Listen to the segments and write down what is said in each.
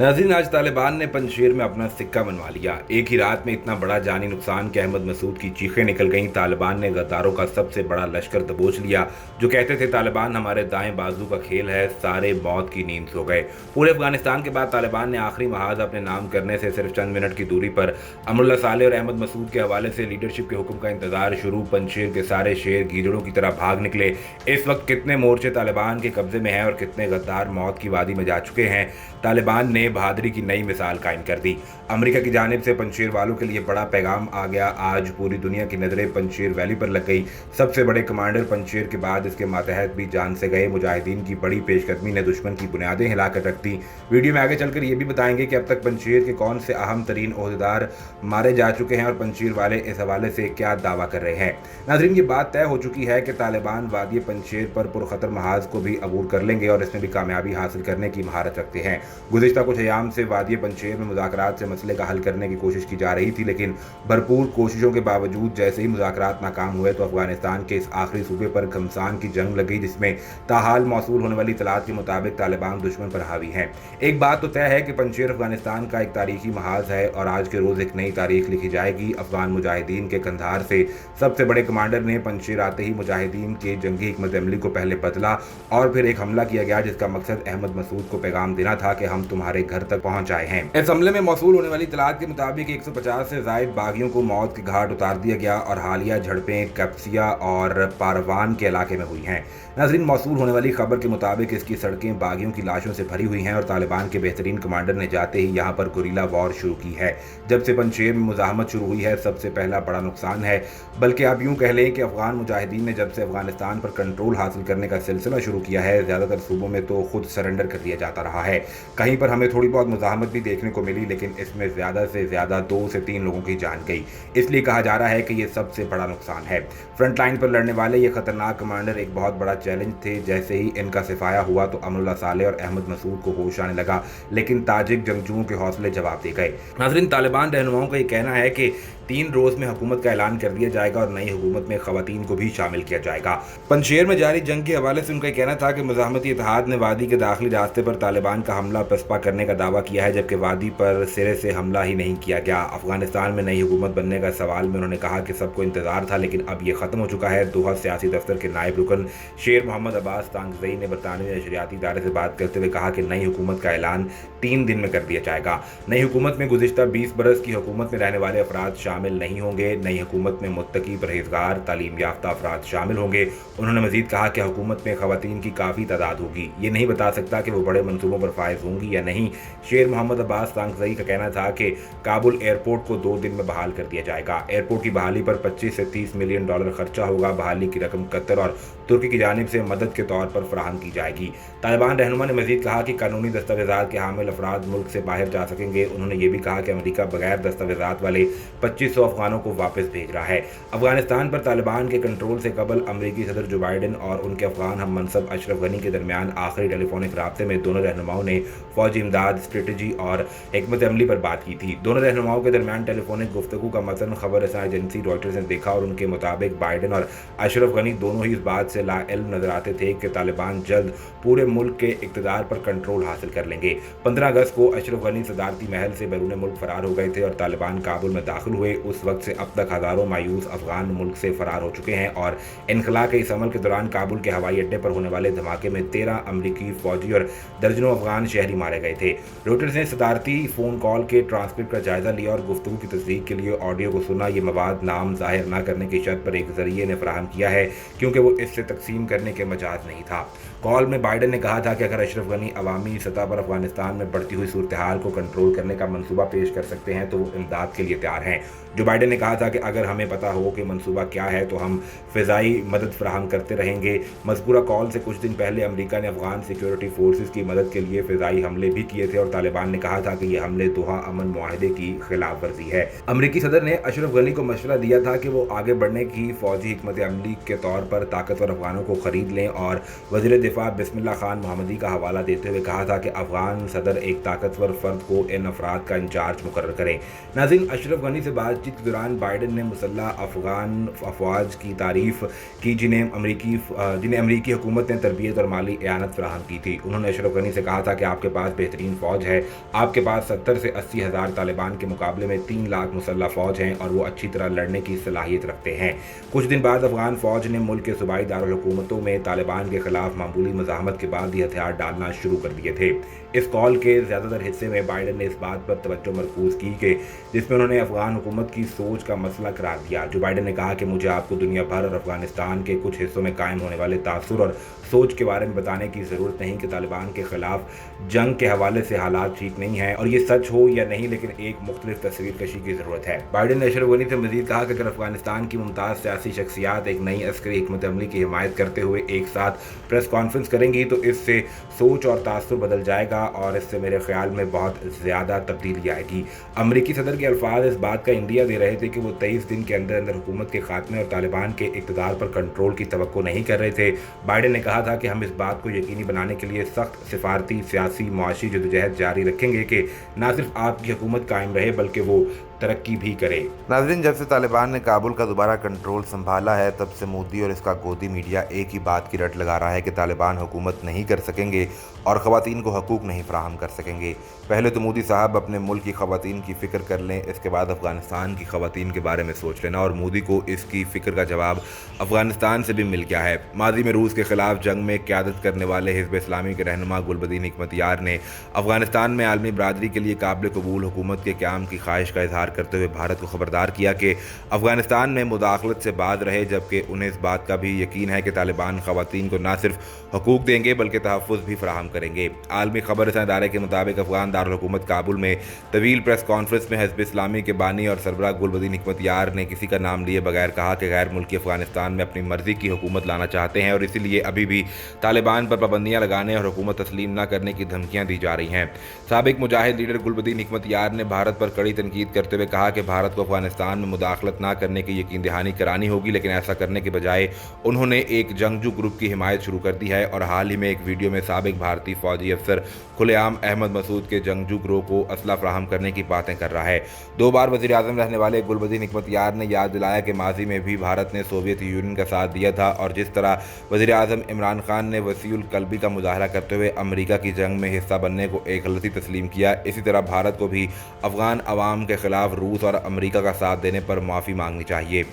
नाज़रीन, आज तालिबान ने पंजशेर में अपना सिक्का मनवा लिया। एक ही रात में इतना बड़ा जानी नुकसान कि अहमद मसूद की चीखें निकल गईं। तालिबान ने गद्दारों का सबसे बड़ा लश्कर दबोच लिया। जो कहते थे तालिबान हमारे दाएं बाजू का खेल है, सारे मौत की नींद सो गए। पूरे अफगानिस्तान के बाद तालिबान ने आखिरी महाज अपने नाम करने से सिर्फ चंद मिनट की दूरी पर अमरुल्लाह सालेह और अहमद मसूद के हवाले से लीडरशिप के हुक्म का इंतजार शुरू। पंजशेर के सारे शेर गीदड़ों की तरह भाग निकले। इस वक्त कितने मोर्चे तालिबान के कब्जे में हैं और कितने गद्दार मौत की वादी में जा चुके हैं, तालिबान ने बहादुरी की नई मिसाल कायम कर दी। अमेरिका की जानिब से पंजशेर वालों के लिए बड़ा पैगाम आ गया। आज पूरी दुनिया की नज़रें पंजशेर वैली पर लग गई। सबसे बड़े कमांडर पंजशेर के बाद इसके मातहत भी जान से गए मुजाहिदीन की बड़ी पेशकदमी ने दुश्मन की बुनियादें हिलाकर रख दी। वीडियो में आगे चलकर ये भी बताएंगे कि अब तक पंजशेर के कौन से अहम तरीन ओहदेदार मारे जा चुके हैं और पंजशेर वाले इस हवाले से क्या दावा कर रहे हैं। नाज़रीन, ये बात तय हो चुकी है कि तालिबान वादी पंजशेर पर पुरखतर महाज को भी अबूर कर लेंगे और इसमें भी कामयाबी हासिल करने की महारत रखते हैं। गुज़िश्ता कुछ अयाम से वादी पंजशेर में मुज़ाकरात से मसले का हल करने की कोशिश की जा रही थी, लेकिन भरपूर कोशिशों के बावजूद जैसे ही मुज़ाकरात नाकाम हुए तो अफगानिस्तान के इस आखिरी सूबे पर घमसान की जंग लग गई, जिसमें ताहाल मौसूल होने वाली इतलात के मुताबिक तालिबान दुश्मन पर हावी हैं। एक बात तो तय है कि पंजशेर अफगानिस्तान का एक तारीखी महाज है और आज के रोज़ एक नई तारीख लिखी जाएगी। अफगान मुजाहिदीन के कंधार से सबसे बड़े कमांडर ने पंजशेर आते ही मुजाहिदीन के जंगी हिकमत अमली को पहले बदला और फिर एक हमला किया गया जिसका मकसद अहमद मसूद को पैगाम देना था कि हम तुम्हारे घर तक पहुंच आए हैं। इस हमले में मौसूल होने वाली इतलात के मुताबिक 150 से जायद बागियों को मौत के घाट उतार दिया गया और हालिया झड़पें कप्सिया और पारवान के इलाके में हुई हैं। नाज़रीन, मौसूल होने वाली खबर के मुताबिक इसकी सड़कें बागियों की लाशों से भरी हुई हैं और तालिबान के बेहतरीन कमांडर ने जाते ही यहाँ पर गुरीला वॉर शुरू की है। जब से पंजशेर में मुजाहमत शुरू हुई है सबसे पहला बड़ा नुकसान है, बल्कि आप यूँ कह लें कि अफगान मुजाहिदीन ने जब से अफगानिस्तान पर कंट्रोल हासिल करने का सिलसिला शुरू किया है, ज़्यादातर सूबों में तो खुद सरेंडर कर दिया जाता रहा है। कहीं पर हमें थोड़ी बहुत मुजाहमत भी देखने को मिली, लेकिन इसमें ज़्यादा से ज़्यादा 2 से 3 लोगों की जान गई। इसलिए कहा जा रहा है कि ये सबसे बड़ा नुकसान है। फ्रंट लाइन पर लड़ने वाले ये खतरनाक कमांडर एक बहुत बड़ा चैलेंज थे। जैसे ही इनका सिफाया हुआ तो अमरुल्लाह सालेह और अहमद मसूद को होश आने लगा, लेकिन ताजिक जंगजुओं के हौसले जवाब दे गए। नाज़रीन, तालिबान रहनुमाओं का ये कहना है कि 3 रोज़ में हुकूमत का ऐलान कर दिया जाएगा और नई हुकूमत में खवातीन को भी शामिल किया जाएगा। पंजशेर में जारी जंग के हवाले से उनका कहना था कि मुज़ाहमती इत्तेहाद ने वादी के दाखिली रास्ते पर तालिबान का हमला पसपा करने का दावा किया है, जबकि वादी पर सिरे से हमला ही नहीं किया गया। अफगानिस्तान में नई हुकूमत बनने का सवाल में उन्होंने कहा कि सबको इंतजार था, लेकिन अब ये खत्म हो चुका है। दोहा सियासी दफ्तर के नायब रुकन शेर मोहम्मद अब्बास तांगज़ई ने बरतानवी नशरियाती इदारे से बात करते हुए कहा कि नई हुकूमत का ऐलान 3 दिन में कर दिया जाएगा। नई हुकूमत में गुज़िश्ता 20 बरस की हुकूमत में रहने वाले अफराद शामिल नहीं होंगे। नई हुकूमत में मुत्तकी, परहेजगार, तालीम याफ्ता अफराद शामिल होंगे। उन्होंने मजीद कहा कि हुकूमत में खवातीन की काफ़ी तादाद होगी। ये नहीं बता सकता कि वो बड़े मनसूबों पर फायज होंगी या नहीं। शेर मोहम्मद अब्बास तांगज़ई का कहना था कि काबुल एयरपोर्ट को 2 दिन में बहाल कर दिया जाएगा। एयरपोर्ट की बहाली पर 25 से 30 मिलियन डॉलर खर्चा होगा। बहाली की रकम कतर और तुर्की की जानिब से मदद के तौर पर फराहम की जाएगी। तालिबान रहनुमा ने मजीद कहा कि कानूनी दस्तावेजात के हामिल अफराद मुल्क से बाहर जा सकेंगे। उन्होंने ये भी कहा कि अमेरिका बगैर दस्तावेजात वाले 2500 अफगानों को वापस भेज रहा है। अफगानिस्तान पर तालिबान के कंट्रोल से कबल अमेरिकी सदर जो बाइडन और उनके अफगान हम मनसब अशरफ गनी के दरमियान आखिरी टेलीफोनिक राब्ते में दोनों रहनुमाओं ने फौजी इमदाद, स्ट्रेटजी और हिकमत अमली पर बात की थी। दोनों रहनुमाओं के दरमियान टेलीफोनिक गुफ्तगू का मतन खबर रसां एजेंसी रॉयटर्स ने देखा और उनके मुताबिक बाइडन और अशरफ गनी दोनों ही इस बात से लाइल्म नजर आते थे कि तालिबान जल्द पूरे मुल्क के इक़्तिदार पर कंट्रोल हासिल कर लेंगे। 15 अगस्त को अशरफ गनी सदारती महल से बैरून मुल्क फरार हो गए थे और तालिबान काबुल में दाखिल हुए। उस वक्त से अब तक हज़ारों मायूस अफगान मुल्क से फरार हो चुके हैं और इनखला के इस अमल के दौरान काबुल के हवाई अड्डे पर होने वाले धमाके में 13 अमरीकी फौजी और दर्जनों अफगान शहरी मारे गए थे। रॉयटर्स ने सदारती फ़ोन कॉल के ट्रांसक्रिप्ट का जायजा लिया और गुफ्तगू की तस्दीक के लिए ऑडियो को सुना। ये मवाद नाम जाहिर न करने की शर्त पर एक जरिए ने फराहम किया है, क्योंकि वो इससे तकसीम करने के मजाज नहीं था। कॉल में बाइडन ने कहा था कि अगर अशरफ गनी अवामी सतह पर अफगानिस्तान में बढ़ती हुई सूरत हाल को कंट्रोल करने का मंसूबा पेश कर सकते हैं तो वो इमदाद के लिए तैयार हैं। जो बाइडन ने कहा था कि अगर हमें पता हो कि मंसूबा क्या है तो हम फ़िज़ाई मदद फराहम करते रहेंगे। मज़कूरा कॉल से कुछ दिन पहले अमेरिका ने अफगान सिक्योरिटी फोर्सेस की मदद के लिए फ़िज़ाई हमले भी किए थे और तालिबान ने कहा था कि ये हमले दोहा अमन मुआहदे की खिलाफ वर्जी है। अमरीकी सदर ने अशरफ गनी को मशवरा दिया था कि वो आगे बढ़ने की फ़ौजी हिकमत अमली के तौर पर ताकतवर अफगानों को ख़रीद लें और वज़ीर दिफा बिस्मिल्लाह खान मोहम्मदी का हवाला देते हुए कहा था कि अफगान सदर एक ताकतवर फ़र्द को इन अफराद का इंचार्ज मुकर्रर करें। नाज़रीन, अशरफ गनी से बात बातचीत के दौरान बाइडेन ने मुसल्ह अफगान अफवाज की तारीफ की जिन्हें अमरीकी हुकूमत ने तरबियत और माली एआनत फराहम की थी। उन्होंने अशरफ गनी से कहा था कि आपके पास बेहतरीन फ़ौज है, आपके पास 70 से 80 हज़ार तालिबान के मुकाबले में 3 लाख मुसल्ह फ़ौज हैं और वो अच्छी तरह लड़ने की सलाहियत रखते हैं। कुछ दिन बाद अफगान फ़ौज ने मुल्क के सूबाई दारुल-हुकूमतों में तालिबान के खिलाफ मामूली मज़ाहमत के बाद ही हथियार डालना शुरू कर दिए थे। इस कॉल के ज़्यादातर हिस्से में बाइडेन ने इस बात पर तवज्जो मरकूज़ की कि जिसमें उन्होंने अफगान हुकूमत की सोच का मसला करार दिया। जो बाइडेन ने कहा कि मुझे आपको दुनिया भर और अफगानिस्तान के कुछ हिस्सों में कायम होने वाले तासुर और सोच के बारे में बताने की ज़रूरत नहीं कि तालिबान के खिलाफ जंग के हवाले से हालात ठीक नहीं हैं, और ये सच हो या नहीं लेकिन एक मुख्तलिफ तस्वीर कशी की ज़रूरत है। बाइडेन ने अशरफ गनी से मज़ीद कहा कि अगर अफगानिस्तान की मुमताज़ सियासी शख्सियात एक नई अस्करी हिकमत अमली की हिमायत करते हुए एक साथ प्रेस कॉन्फ्रेंस करेंगी तो इससे सोच और तासुर बदल जाएगा और इससे मेरे ख्याल में बहुत ज़्यादा तब्दीली आएगी। अमरीकी सदर के अल्फाज इस बात का इंडिया दे रहे थे कि वो 23 दिन के अंदर अंदर हुकूमत के खात्मे और तालिबान के इक़्तिदार पर कंट्रोल की तवक्को नहीं कर रहे थे। बाइडेन ने कहा था कि हम इस बात को यकीनी बनाने के लिए सख्त सिफारती, सियासी, मुआशी जदोजहद जारी रखेंगे कि न सिर्फ आपकी हुकूमत कायम रहे बल्कि वो तरक्की भी करे। नाज़रीन, जब से तालिबान ने काबुल का दोबारा कंट्रोल संभाला है तब से मोदी और इसका गोदी मीडिया एक ही बात की रट लगा रहा है कि तालिबान हुकूमत नहीं कर सकेंगे और ख़वातीन को हकूक़ नहीं फराहम कर सकेंगे। पहले तो मोदी साहब अपने मुल्क की ख़वातीन की फ़िक्र कर लें, इसके बाद अफ़गानिस्तान की ख़वातीन के बारे में सोच लेना, और मोदी को इसकी फ़िक्र का जवाब अफ़गानिस्तान से भी मिल गया है। माजी में रूस के ख़िलाफ़ जंग में क़यादत करने वाले हिज़्ब इस्लामी के रहनुमा गुलबदीन हिकमतयार ने अफ़गानिस्तान में आलमी बरादरी के लिए काबिल कबूल हुकूमत के क़याम की ख्वाहिश का इज़हार करते हुए भारत को खबरदार किया कि अफ़गानिस्तान में मुदाखलत से बाज रहे, जबकि उन्हें इस बात का भी यकीन है कि तालिबान ख़वातीन को न सिर्फ हकूक़ देंगे बल्कि तहफ़्फ़ुज़ भी फराहम करेंगे। आलमी खबर रसां इदारे के मुताबिक अफ़गान दारुल-हुकूमत काबुल में तवील प्रेस कॉन्फ्रेंस में हिज़्ब इस्लामी के बानी और सरबराह गुलबदीन हिकमतयार ने किसी का नाम लिए बगैर कहा कि गैर मुल्की अफ़गानिस्तान में अपनी मर्ज़ी की हुकूमत लाना चाहते हैं और इसीलिए अभी भी तालिबान पर पाबंदियाँ लगाने और हुकूमत तस्लीम न करने की धमकियाँ दी जा रही हैं। साबिक मुजाहिद लीडर गुलबदीन हिकमतयार ने भारत पर कड़ी तनकीद करते हुए कहा कि भारत को अफ़गानिस्तान में मुदाखलत न करने की यकीन दहानी करानी होगी, लेकिन ऐसा करने के बजाय उन्होंने एक जंगजू ग्रुप की हिमायत शुरू कर दी है और हाल ही में एक वीडियो में साबिक भारतीय फौजी अफसर खुलेआम अहमद मसूद के जंगजू ग्रोह को असला फराहम करने की बातें कर रहा है। 2 बार वज़ीर आज़म रहने वाले गुलबदीन हिकमतयार ने याद दिलाया कि माजी में भी भारत ने सोवियत यूनियन का साथ दिया था और जिस तरह वज़ीर आज़म इमरान खान ने वसीउल कल्बी का मुजाहरा करते हुए अमरीका की जंग में हिस्सा बनने को एक गलती तस्लीम किया, इसी तरह भारत को भी अफ़गान अवाम के ख़िलाफ़ रूस और अमरीका का साथ देने पर माफ़ी मांगनी चाहिए।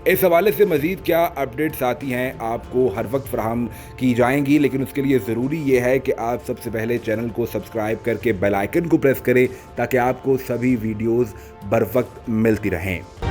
इस हवाले से मज़ीद क्या अपडेट्स आती हैं आपको हर वक्त फराहम की जाएंगी, लेकिन उसके लिए ज़रूरी ये है कि आप सबसे पहले चैनल को सब्सक्राइब करके बेल आइकन को प्रेस करें ताकि आपको सभी वीडियोज़ बर वक्त मिलती रहें।